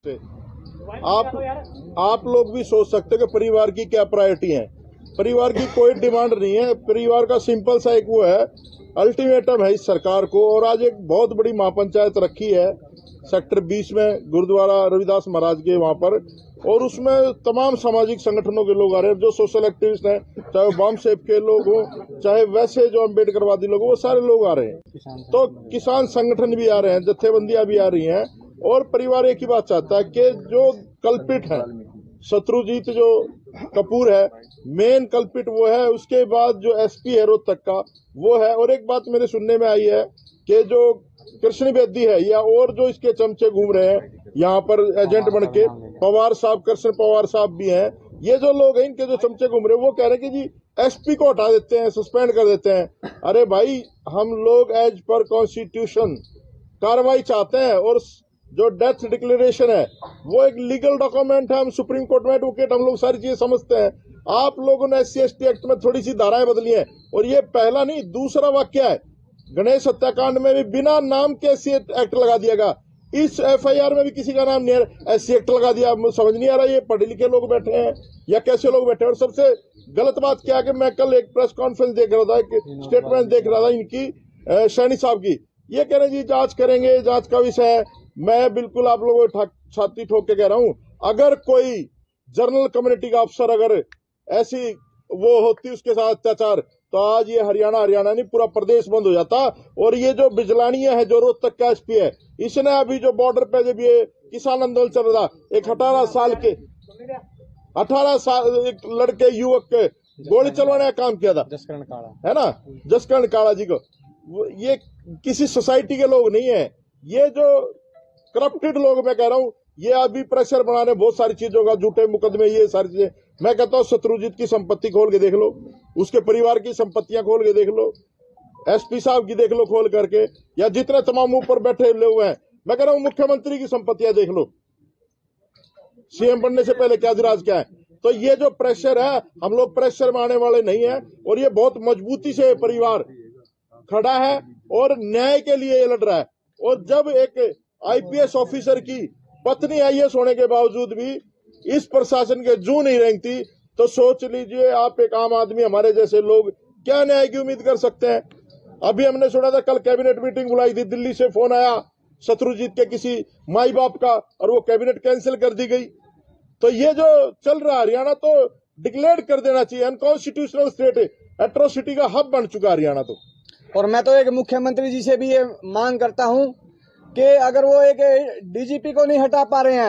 से आप लोग भी सोच सकते हो कि परिवार की क्या प्रायोरिटी है। परिवार की कोई डिमांड नहीं है। परिवार का सिंपल सा एक वो है, अल्टीमेटम है इस सरकार को। और आज एक बहुत बड़ी महापंचायत रखी है सेक्टर 20 में गुरुद्वारा रविदास महाराज के वहां पर, और उसमें तमाम सामाजिक संगठनों के लोग आ रहे हैं, जो सोशल एक्टिविस्ट हैं, चाहे वो बम सेफ के लोग हों, चाहे वैसे जो अम्बेडकरवादी लोग हों, वो सारे लोग आ रहे हैं। तो किसान संगठन भी आ रहे हैं, जत्थेबंदियां भी आ रही हैं। और परिवार एक ही बात चाहता है कि जो कल्पिट है शत्रुजीत जो कपूर है, मेन कल्पिट वो है। उसके बाद जो एसपी है रोहतक का वो है। और एक बात मेरे सुनने में आई है कि जो कृष्ण बेदी है या और जो इसके चमचे घूम रहे हैं यहाँ पर एजेंट बन के, पवार साहब, कृष्ण पवार साहब भी हैं, ये जो लोग हैं इनके जो चमचे घूम रहे हैं, वो कह रहे हैं कि जी एसपी को हटा देते हैं, सस्पेंड कर देते हैं। अरे भाई, हम लोग एज पर कॉन्स्टिट्यूशन कार्रवाई चाहते हैं। और जो डेथ डिक्लेरेशन है वो एक लीगल डॉक्यूमेंट है। हम सुप्रीम कोर्ट में एडवोकेट, हम लोग सारी चीजें समझते हैं। आप लोगों ने SC/ST एक्ट में थोड़ी सी धाराएं बदली हैं, और ये पहला नहीं दूसरा वाक्य है। गणेश हत्याकांड में भी बिना नाम के SC एक्ट लगा दिया गया। इस FIR में भी किसी का नाम नहीं है, SC एक्ट लगा दिया। समझ नहीं आ रहा ये पढ़े लिखे लोग बैठे हैं या कैसे लोग बैठे हैं। और सबसे गलत बात क्या है कि मैं कल एक प्रेस कॉन्फ्रेंस देख रहा था, एक स्टेटमेंट देख रहा था इनकी, सैनी साहब की। ये कह रहे हैं जी जांच करेंगे, जांच का विषय है। मैं बिल्कुल आप लोगों को छाती ठोक के कह रहा हूं, अगर कोई जनरल कम्युनिटी का अफसर अगर ऐसी वो होती उसके साथ अत्याचार, तो आज ये हरियाणा नहीं पूरा प्रदेश बंद हो जाता। और ये जो बिजलानिया है, जो रोहतक का SP है, इसने अभी जो बॉर्डर पे जब ये किसान आंदोलन चल रहा, एक 18 साल एक लड़के युवक के गोली चलवाने का काम किया था, जसकरण काला है ना, जसकरण काला जी को। ये किसी सोसाइटी के लोग नहीं है, ये जो करप्टेड लोग, मैं कह रहा हूं, ये अभी प्रेशर बनाने बहुत सारी चीजों का, झूठे मुकदमे, ये सारी चीजें। मैं कहता हूं शत्रुजीत की संपत्ति खोल के देख लो, उसके परिवार की संपत्तियां खोल के देख लो, SP साहब की देख लो खोल करके, या जितने तमाम ऊपर बैठे लोग हैं। मैं कह रहा हूं मुख्यमंत्री की संपत्तियां देख लो, CM बनने से पहले क्या राज क्या है। तो ये जो प्रेशर है, हम लोग प्रेशर में आने वाले नहीं है। और ये बहुत मजबूती से परिवार खड़ा है और न्याय के लिए ये लड़ रहा है। और जब एक IPS ऑफिसर की पत्नी IAS होने के बावजूद भी इस प्रशासन के जू नहीं रेंगती, तो सोच लीजिए आप, एक आम आदमी, हमारे जैसे लोग क्या न्याय की उम्मीद कर सकते हैं। अभी हमने सुना था कल कैबिनेट मीटिंग बुलाई थी, दिल्ली से फोन आया शत्रुजीत के किसी माई बाप का, और वो कैबिनेट कैंसिल कर दी गई। तो ये जो चल रहा है हरियाणा, तो डिक्लेयर कर देना चाहिए अनकॉन्स्टिट्यूशनल स्टेट, एट्रोसिटी का हब बन चुका हरियाणा तो। और मैं तो एक मुख्यमंत्री जी से भी ये मांग करता हूं कि अगर वो एक DGP को नहीं हटा पा रहे हैं,